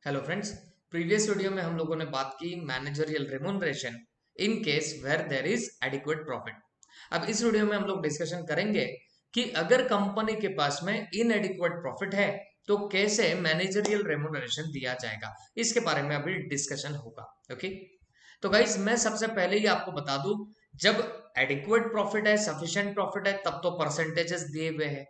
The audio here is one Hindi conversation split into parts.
Hello friends. प्रीवियस वीडियो में हम लोगों ने बात की managerial remuneration in case where there is adequate profit. अब इस वीडियो में हम लोग डिस्कशन करेंगे कि अगर कंपनी के पास में इनएडिक्वेट प्रॉफिट है तो कैसे मैनेजरियल रेमुनरेशन दिया जाएगा, इसके बारे में अभी डिस्कशन होगा। ओके, तो गाइस मैं सबसे पहले ही आपको बता दूं, जब एडिक्वेट प्रॉफिट है, सफिशिएंट प्रॉफिट है, तब तो परसेंटेजेस दिए हुए हैं।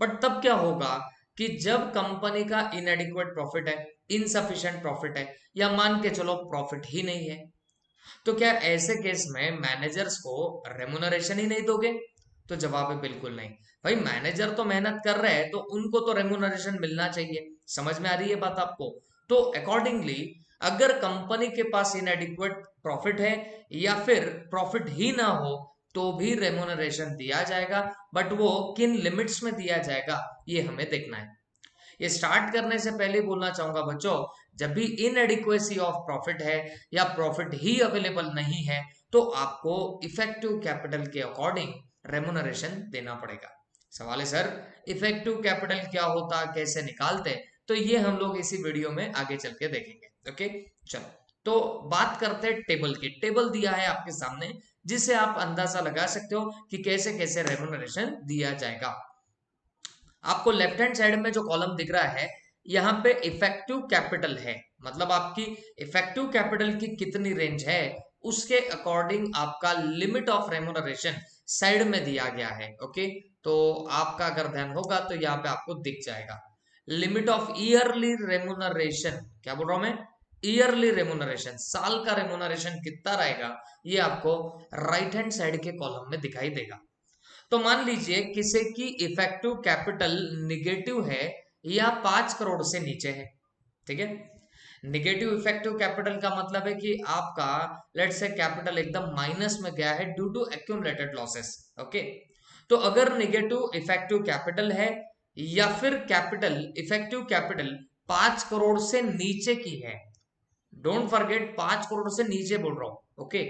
बट तब क्या होगा कि जब कंपनी का इनएडिक्वेट प्रॉफिट है, इनसफिशिएंट प्रॉफिट है, या मान के चलो प्रॉफिट ही नहीं है, तो क्या ऐसे केस में मैनेजर्स को रेमुनरेशन ही नहीं दोगे? तो जवाब है बिल्कुल नहीं। भाई मैनेजर तो मेहनत कर रहे हैं तो उनको तो रेमुनरेशन मिलना चाहिए। समझ में आ रही है बात आपको? तो अकॉर्डिंगली अगर कंपनी के पास इनएडिक्वेट प्रॉफिट है या फिर प्रॉफिट ही ना हो तो भी रेमुनरेशन दिया जाएगा, बट वो किन लिमिट्स में दिया जाएगा ये हमें देखना है। ये स्टार्ट करने से पहले बोलना चाहूंगा बच्चों, जब भी इनएडिक्वेसी ऑफ प्रॉफिट है या प्रॉफिट ही अवेलेबल नहीं है तो आपको इफेक्टिव कैपिटल के अकॉर्डिंग रेमुनरेशन देना पड़ेगा। सवाल है सर, इफेक्टिव कैपिटल क्या होता, कैसे निकालते? तो ये हम लोग इसी वीडियो में आगे चल के देखेंगे। ओके, चलो तो बात करते हैं टेबल की। टेबल दिया है आपके सामने जिससे आप अंदाजा लगा सकते हो कि कैसे कैसे रेमुनरेशन दिया जाएगा। आपको लेफ्ट हैंड साइड में जो कॉलम दिख रहा है, यहाँ पे इफेक्टिव कैपिटल है, मतलब आपकी इफेक्टिव कैपिटल की कितनी रेंज है उसके अकॉर्डिंग आपका लिमिट ऑफ रेमुनरेशन साइड में दिया गया है। ओके, तो आपका अगर ध्यान होगा तो यहाँ पे आपको दिख जाएगा लिमिट ऑफ ईयरली रेमुनरेशन। क्या बोल रहा हूं मैं? ईयरली रेमुनरेशन, साल का रेमुनरेशन कितना रहेगा ये आपको राइट हैंड साइड के कॉलम में दिखाई देगा। तो मान लीजिए किसी की इफेक्टिव कैपिटल निगेटिव है या 5 करोड़ से नीचे है। ठीक है, निगेटिव इफेक्टिव कैपिटल का मतलब है कि आपका लेट्स से कैपिटल एकदम माइनस में गया है due to accumulated losses. Okay, तो अगर निगेटिव इफेक्टिव कैपिटल है या फिर कैपिटल इफेक्टिव कैपिटल 5 करोड़ से नीचे की है, डोंट फॉरगेट 5 करोड़ से नीचे बोल रहा हूं। ओके,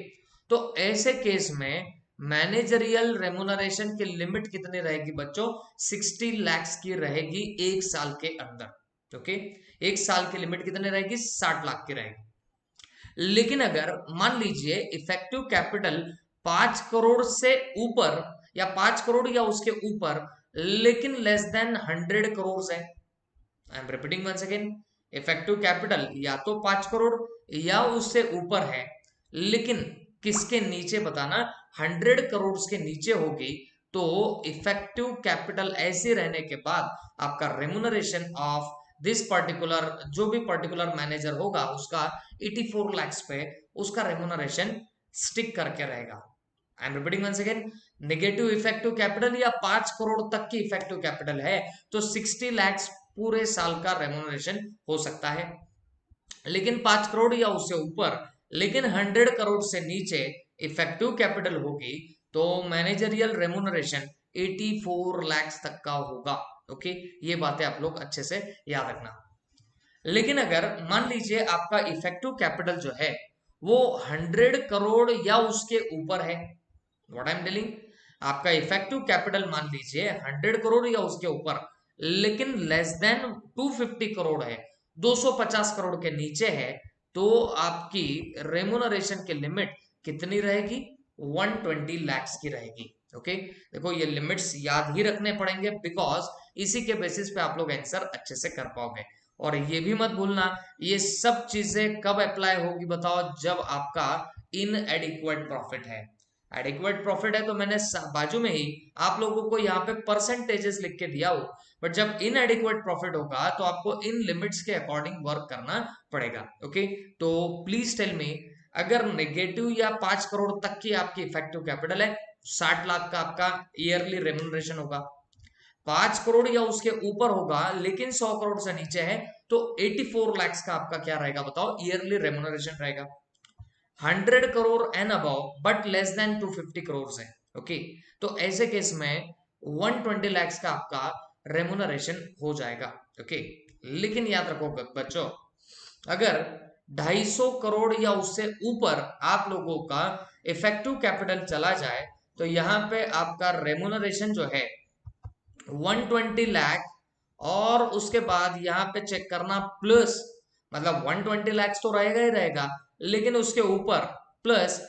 तो ऐसे केस में मैनेजरियल रेमुनरेशन की लिमिट कितनी रहेगी बच्चों? 60 लाख की रहेगी एक साल के अंदर। ओके, एक साल की लिमिट कितनी रहेगी? 60 लाख की रहेगी। लेकिन अगर मान लीजिए इफेक्टिव कैपिटल 5 करोड़ से ऊपर या 5 करोड़ या उसके ऊपर लेकिन लेस देन 100 करोड़ है, I am repeating once again, effective capital या तो 5 करोड़ या उससे ऊपर है, लेकिन किसके नीचे बताना? 100 करोड़ के नीचे होगी, तो इफेक्टिव कैपिटल ऐसे रहने के बाद आपका रेमुनरेशन ऑफ दिस पर्टिकुलर, जो भी पर्टिकुलर मैनेजर होगा उसका 84 लाख पे उसका रेमुनरेशन स्टिक करके रहेगा। I am repeating once again, negative effective capital या 5 करोड़ तक की इफेक्टिव कैपिटल है तो 60 लाख पूरे साल का रेमुनरेशन हो सकता है। लेकिन 5 करोड़ या उससे ऊपर लेकिन 100 करोड़ से नीचे इफेक्टिव कैपिटल होगी तो मैनेजरियल रेमुनरेशन 84 लाख तक का होगा। ओके, ये बातें आप लोग अच्छे से याद रखना। लेकिन अगर मान लीजिए आपका इफेक्टिव कैपिटल जो है वो 100 करोड़ या उसके ऊपर है, व्हाट आई एम टेलिंग, आपका इफेक्टिव कैपिटल मान लीजिए 100 करोड़ या उसके ऊपर लेकिन लेस देन 250 करोड़ है, 250 करोड़ के नीचे है, तो आपकी रेमुनरेशन की लिमिट कितनी रहेगी? 120 लाख की रहेगी। ओके, देखो ये लिमिट्स याद ही रखने पड़ेंगे बिकॉज इसी के बेसिस पे आप लोग आंसर अच्छे से कर पाओगे। और ये भी मत भूलना, ये सब चीजें कब अप्लाई होगी बताओ? जब आपका इनएडिक्वेट प्रॉफिट है। एडिक्वेट प्रॉफिट है तो मैंने बाजू में ही आप लोगों को यहाँ पे परसेंटेजेस लिख के दिया हो, बट जब इनएडिक्वेट प्रॉफिट होगा तो आपको इन लिमिट्स के अकॉर्डिंग वर्क करना पड़ेगा। ओके, तो प्लीज टेल मी, अगर नेगेटिव या 5 करोड़ तक की आपकी इफेक्टिव कैपिटल है, 60 लाख का आपका ईयरली रेमुनरेशन होगा। 5 करोड़ या उसके ऊपर होगा लेकिन 100 करोड़ से नीचे है तो 84 लाख का आपका क्या रहेगा बताओ? ईयरली रेमुनरेशन रहेगा। 100 crore and above but less than 250 crore है। ओके, तो ऐसे केस में 120 लाख का आपका रेमुनरेशन हो जाएगा। ओके, लेकिन याद रखो बच्चों, अगर 250 करोड़ या उससे ऊपर आप लोगों का इफेक्टिव कैपिटल चला जाए तो यहाँ पे आपका रेमुनरेशन जो है 120 लाख, और उसके बाद यहाँ पे चेक करना प्लस मतलब 120 लाख तो रहेगा ही रहेगा, लेकिन उसके ऊपर plus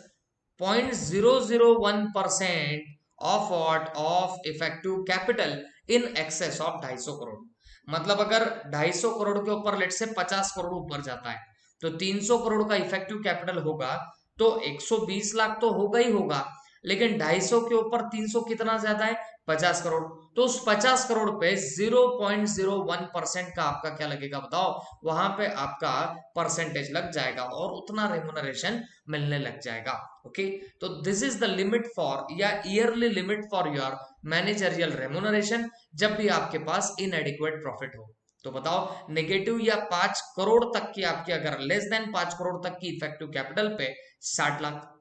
0.001% of what of effective capital in excess of 250 crore. मतलब अगर 250 करोड़ के ऊपर लेट से 50 करोड़ ऊपर जाता है तो 300 करोड़ का इफेक्टिव कैपिटल होगा, तो 120 लाख तो होगा ही होगा, लेकिन 250 के ऊपर 300 कितना ज्यादा है, 50 करोड़। तो उस 50 करोड़ पे 0.01% का आपका क्या लगेगा बताओ, वहां पे आपका परसेंटेज लग जाएगा और उतना रेमुनरेशन मिलने लग जाएगा। ओके, तो this is the limit for या yearly limit for your managerial remuneration जब भी आपके पास इनएडिक्वेट प्रॉफिट हो। तो बताओ नेगेटिव या 5 करोड़ तक की आपकी, अगर लेस देन 5 करोड़ तक की इफेक्टिव कैपिटल पे 60 लाख,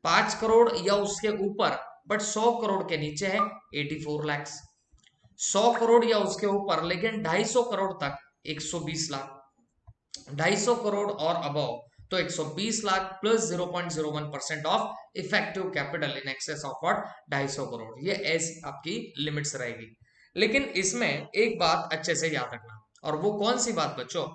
5 करोड़ या उसके ऊपर बट 100 करोड़ के नीचे है 84 लैक्स, 100 करोड़ या उसके ऊपर लेकिन 250 करोड़ तक 120 लाख, 250 करोड़ और अबव तो 120 lakh plus 0.01% of effective capital in excess of what 250 crore. ये ऐसी आपकी लिमिट्स रहेगी। लेकिन इसमें एक बात अच्छे से याद रखना, और वो कौन सी बात बच्चों,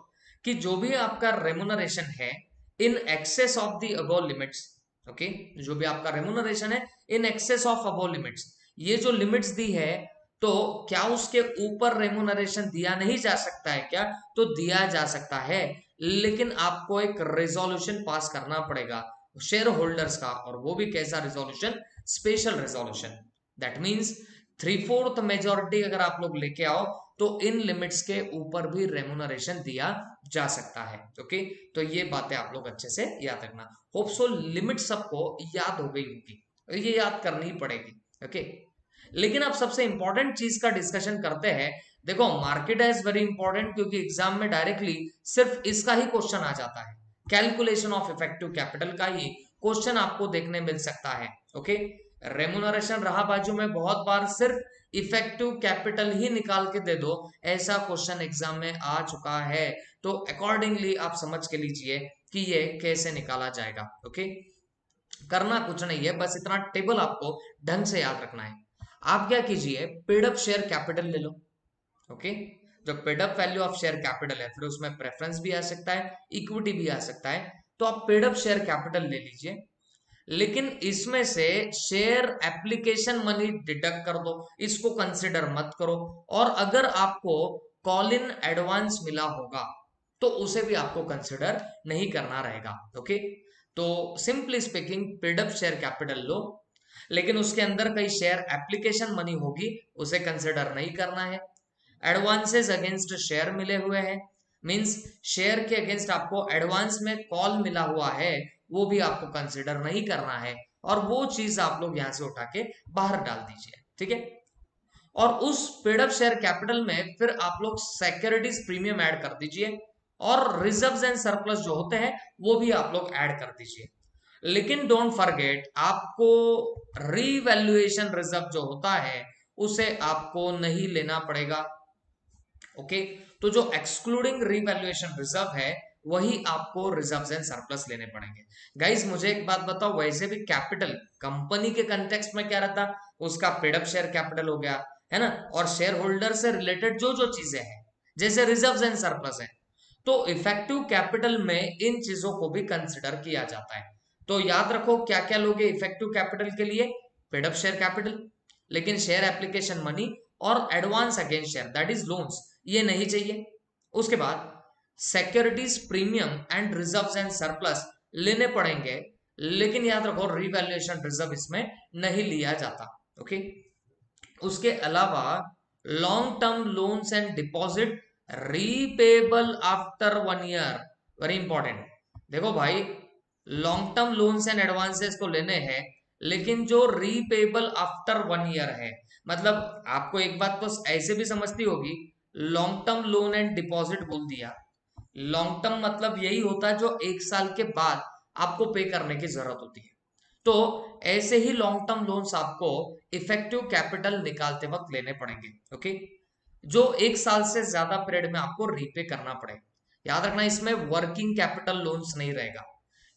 कि जो भी आपका रेमुनरेशन है in excess of the above limits, okay, जो भी आपका रेमुनरेशन है in excess of above limits, ये जो लिमिट्स दी है, तो क्या उसके ऊपर रेमुनरेशन दिया नहीं जा सकता है क्या, तो दिया जा सकता है, लेकिन आपको एक रेजोल्यूशन पास करना पड़ेगा शेयर होल्डर्स का, और वो भी कैसा resolution, special resolution. That means 3/4 majority अगर आप लोग लेके आओ तो इन लिमिट्स के ऊपर भी रेमुनरेशन दिया जा सकता है। ओके, तो ये बातें आप लोग अच्छे से याद रखना। होप सो लिमिट सबको याद हो गई होगी, ये याद करनी ही पड़ेगी। ओके, लेकिन अब सबसे इंपॉर्टेंट चीज का डिस्कशन करते हैं। देखो मार्केट इज वेरी इंपॉर्टेंट, क्योंकि एग्जाम में डायरेक्टली सिर्फ इसका ही क्वेश्चन आ जाता है, कैलकुलेशन ऑफ इफेक्टिव कैपिटल का ही क्वेश्चन आपको देखने मिल सकता है। ओके, रेमुनरेशन रहा बाजू में, बहुत बार सिर्फ इफेक्टिव कैपिटल ही निकाल के दे दो, ऐसा क्वेश्चन एग्जाम में आ चुका है। तो अकॉर्डिंगली आप समझ के लीजिए कि ये कैसे निकाला जाएगा। ओके, करना कुछ नहीं है, बस इतना टेबल आपको ढंग से याद रखना है। आप क्या कीजिए, पेड अप शेयर कैपिटल ले लो। ओके, जो paid up value of share capital है, फिर उसमें प्रेफरेंस भी आ सकता है, इक्विटी भी आ सकता है, तो आप पेड अप शेयर कैपिटल ले लीजिए। लेकिन इसमें से शेयर एप्लीकेशन मनी डिडक्ट कर दो, इसको कंसिडर मत करो। और अगर आपको कॉल इन एडवांस मिला होगा तो उसे भी आपको कंसिडर नहीं करना रहेगा। ओके, तो simply speaking paid up share capital लो, लेकिन उसके अंदर कई शेयर एप्लीकेशन मनी होगी, उसे कंसिडर नहीं करना है। एडवांसेस अगेंस्ट शेयर मिले हुए हैं, मींस शेयर के अगेंस्ट आपको एडवांस में कॉल मिला हुआ है, वो भी आपको कंसिडर नहीं करना है, और वो चीज आप लोग यहां से उठा के बाहर डाल दीजिए। ठीक है, और उस पेड अप शेयर कैपिटल में फिर आप लोग सिक्योरिटीज प्रीमियम ऐड कर दीजिए, और रिजर्व्स एंड सरप्लस जो होते हैं वो भी आप लोग ऐड कर दीजिए। लेकिन डोंट फॉरगेट, आपको रीवैल्यूएशन रिजर्व जो होता है उसे आपको नहीं लेना पड़ेगा। ओके, तो जो एक्सक्लूडिंग रीवैल्यूएशन रिजर्व है वही आपको रिजर्व्स एंड सरप्लस लेने पड़ेंगे। गाइस मुझे एक बात बताओ, वैसे भी कैपिटल कंपनी के कंटेक्स्ट में क्या रहता, उसका पेड अप शेयर कैपिटल हो गया, है ना, और शेयर होल्डर से रिलेटेड जो जो चीजें हैं जैसे रिजर्व्स एंड सरप्लस है, तो इफेक्टिव कैपिटल में इन चीजों को भी कंसिडर किया जाता है। तो याद रखो क्या क्या लोगे इफेक्टिव कैपिटल के लिए, पेड अप शेयर कैपिटल, लेकिन शेयर एप्लीकेशन मनी और advance against share that is loans ये नहीं चाहिए। उसके बाद securities premium and reserves and surplus लेने पड़ेंगे, लेकिन याद रखो रिवैल्यूएशन रिजर्व इसमें नहीं लिया जाता। ओके, उसके अलावा long term loans and deposit repayable after 1 year, very important. देखो भाई, long term loans and advances तो लेने हैं, लेकिन जो रीपेबल आफ्टर 1 ईयर है, मतलब आपको एक बात तो ऐसे भी समझती होगी, long term loan and deposit बोल दिया, लॉन्ग टर्म मतलब यही होता है जो 1 साल के बाद आपको पे करने की जरूरत होती है। तो ऐसे ही लॉन्ग टर्म लोन्स आपको इफेक्टिव कैपिटल निकालते वक्त लेने पड़ेंगे। ओके, जो 1 साल से ज्यादा पीरियड में आपको रीपे करना पड़े। याद रखना इसमें वर्किंग कैपिटल लोन्स नहीं रहेगा।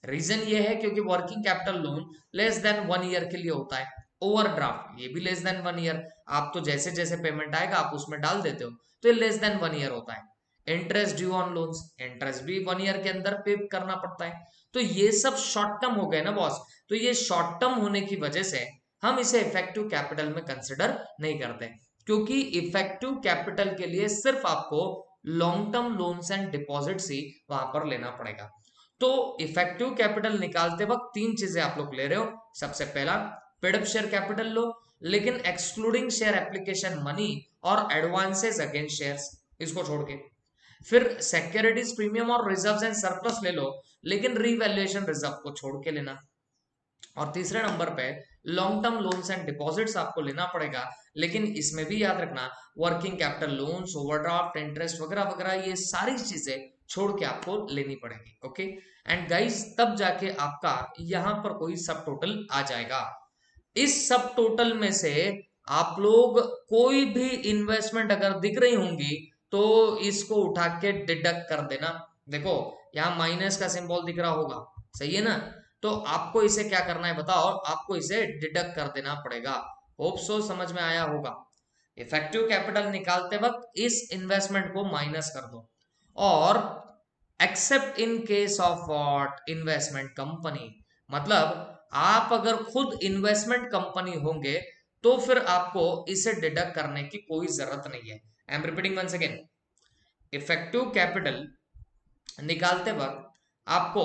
रीजन ये है क्योंकि working capital loan less than 1 year के लिए होता है, ओवरड्राफ्ट ये भी लेस देन 1 ईयर, आप तो जैसे जैसे पेमेंट आएगा आप उसमें डाल देते हो, तो ये लेस देन 1 ईयर होता है। Interest due on loans, interest भी 1 ईयर के अंदर पे करना पड़ता है। तो ये सब शॉर्ट टर्म हो गए ना बॉस। तो ये शॉर्ट टर्म होने की वजह से हम इसे इफेक्टिव कैपिटल में कंसिडर नहीं करते, क्योंकि इफेक्टिव कैपिटल के लिए सिर्फ आपको long term loans and deposits ही वहां पर लेना पड़ेगा। तो इफेक्टिव कैपिटल निकालते वक्त 3 चीजें आप लोग ले रहे हो। सबसे पहला, पेड अप शेयर कैपिटल लो, लेकिन एक्सक्लूडिंग शेयर एप्लीकेशन मनी और एडवांसेस अगेंस्ट शेयर्स, इसको छोड़ के। फिर सिक्योरिटीज प्रीमियम और रिजर्व्स एंड सरप्लस ले लो, लेकिन रीवैल्यूएशन रिजर्व को छोड़ के लेना। और तीसरे नंबर पे long term loans and deposits आपको लेना पड़ेगा, लेकिन इसमें भी याद रखना working capital loans, overdraft, interest वगैरह वगैरह ये सारी चीजें छोड़ के आपको लेनी पड़ेगी। ओके एंड गाइस, तब जाके आपका यहां पर कोई सब टोटल आ जाएगा। इस सब टोटल में से आप लोग कोई भी इन्वेस्टमेंट अगर दिख रही होंगी तो इसको उठा के डिडक्ट कर देना। देखो यहाँ माइनस का सिंबल दिख रहा होगा, सही है ना। तो आपको इसे क्या करना है बताओ, आपको इसे डिडक्ट कर देना पड़ेगा। होप सो समझ में आया होगा। इफेक्टिव कैपिटल निकालते वक्त इस इन्वेस्टमेंट को माइनस कर दो। और accept in case of what, investment company, मतलब आप अगर खुद इन्वेस्टमेंट कंपनी होंगे तो फिर आपको इसे डिडक्ट करने की कोई जरूरत नहीं है। I am repeating once again, effective capital निकालते वक्त आपको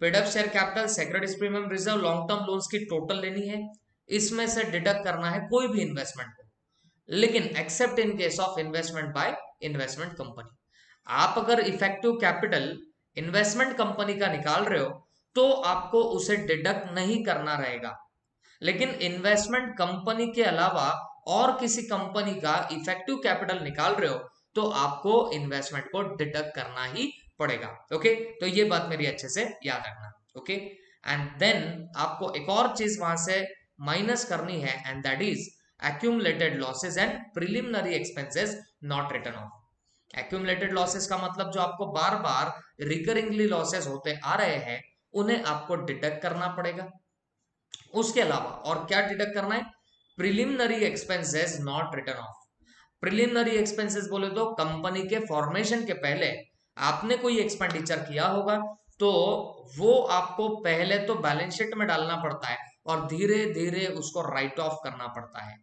paid up share capital, securities premium, reserve, long term loans की टोटल लेनी है, इसमें से डिडक्ट करना है कोई भी इन्वेस्टमेंट को, लेकिन accept in case of investment by investment company. आप अगर इफेक्टिव कैपिटल इन्वेस्टमेंट कंपनी का निकाल रहे हो तो आपको उसे डिडक्ट नहीं करना रहेगा, लेकिन इन्वेस्टमेंट कंपनी के अलावा और किसी कंपनी का इफेक्टिव कैपिटल निकाल रहे हो तो आपको इन्वेस्टमेंट को डिडक्ट करना ही पड़ेगा। ओके, तो ये बात मेरी अच्छे से याद रखना। ओके एंड देन आपको एक और चीज वहां से माइनस करनी है, and that is accumulated losses and preliminary expenses not written off। accumulated losses का मतलब जो आपको बार बार रिकरिंगली लॉसेस होते आ रहे हैं उन्हें आपको डिडक्ट करना पड़ेगा। उसके अलावा और क्या डिडक्ट करना है, preliminary expenses not return of. Preliminary expenses बोले तो कंपनी के फॉर्मेशन के पहले आपने कोई एक्सपेंडिचर किया होगा तो वो आपको पहले तो बैलेंस शीट में डालना पड़ता है और धीरे धीरे उसको राइट ऑफ करना पड़ता है।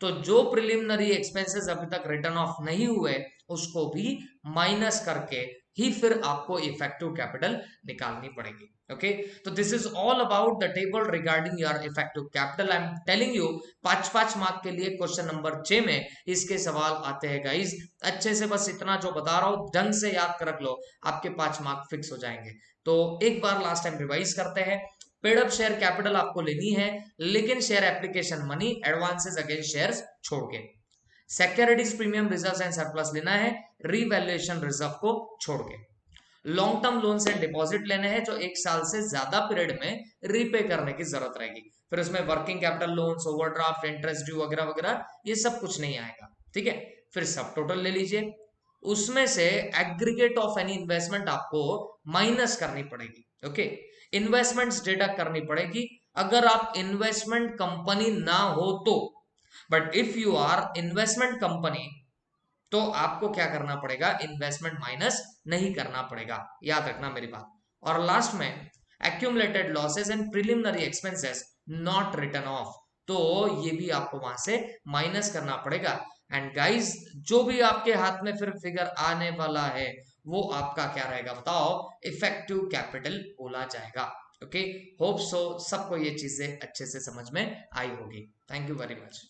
तो जो प्रिलिमिनरी एक्सपेंसेस अभी तक रिटर्न ऑफ नहीं हुए उसको भी माइनस करके ही फिर आपको इफेक्टिव कैपिटल निकालनी पड़ेगी। ओके, तो this is all about the table regarding your effective capital. I am telling you 5-5 mark के लिए क्वेश्चन नंबर 6 में इसके सवाल आते हैं गाइज। अच्छे से बस इतना जो बता रहा हूं ढंग से याद कर रख लो, आपके 5 मार्क फिक्स हो जाएंगे। तो एक बार लास्ट टाइम रिवाइज करते हैं। पेड अप शेयर कैपिटल आपको लेनी है, लेकिन share application money, advances against shares छोड़ के। Securities premium, reserves and surplus लेना है, रीवैल्यूएशन रिजर्व को छोड़ के। Long term loans and deposit लेने हैं जो 1 साल से ज्यादा पीरियड में रीपे करने की जरूरत रहेगी। फिर उसमें working capital loans, overdraft, interest due वगैरह वगैरह ये सब कुछ नहीं आएगा। ठीक है, फिर सब टोटल ले लीजिए, उसमें से एग्रीगेट ऑफ एनी इन्वेस्टमेंट आपको माइनस करनी पड़ेगी। ओके, इन्वेस्टमेंट्स डिडक्ट करनी पड़ेगी अगर आप इन्वेस्टमेंट कंपनी ना हो तो। But if you are investment company तो आपको क्या करना पड़ेगा, इन्वेस्टमेंट माइनस नहीं करना पड़ेगा, याद रखना मेरी बात। और लास्ट में accumulated losses and preliminary expenses not return of, तो ये भी आपको वहां से माइनस करना पड़ेगा। एंड गाइस, जो भी आपके हाथ में फिर फिगर आने वाला है वो आपका क्या रहेगा बताओ, इफेक्टिव कैपिटल बोला जाएगा। ओके, होप सो सबको ये चीजें अच्छे से समझ में आई होगी। Thank you very much.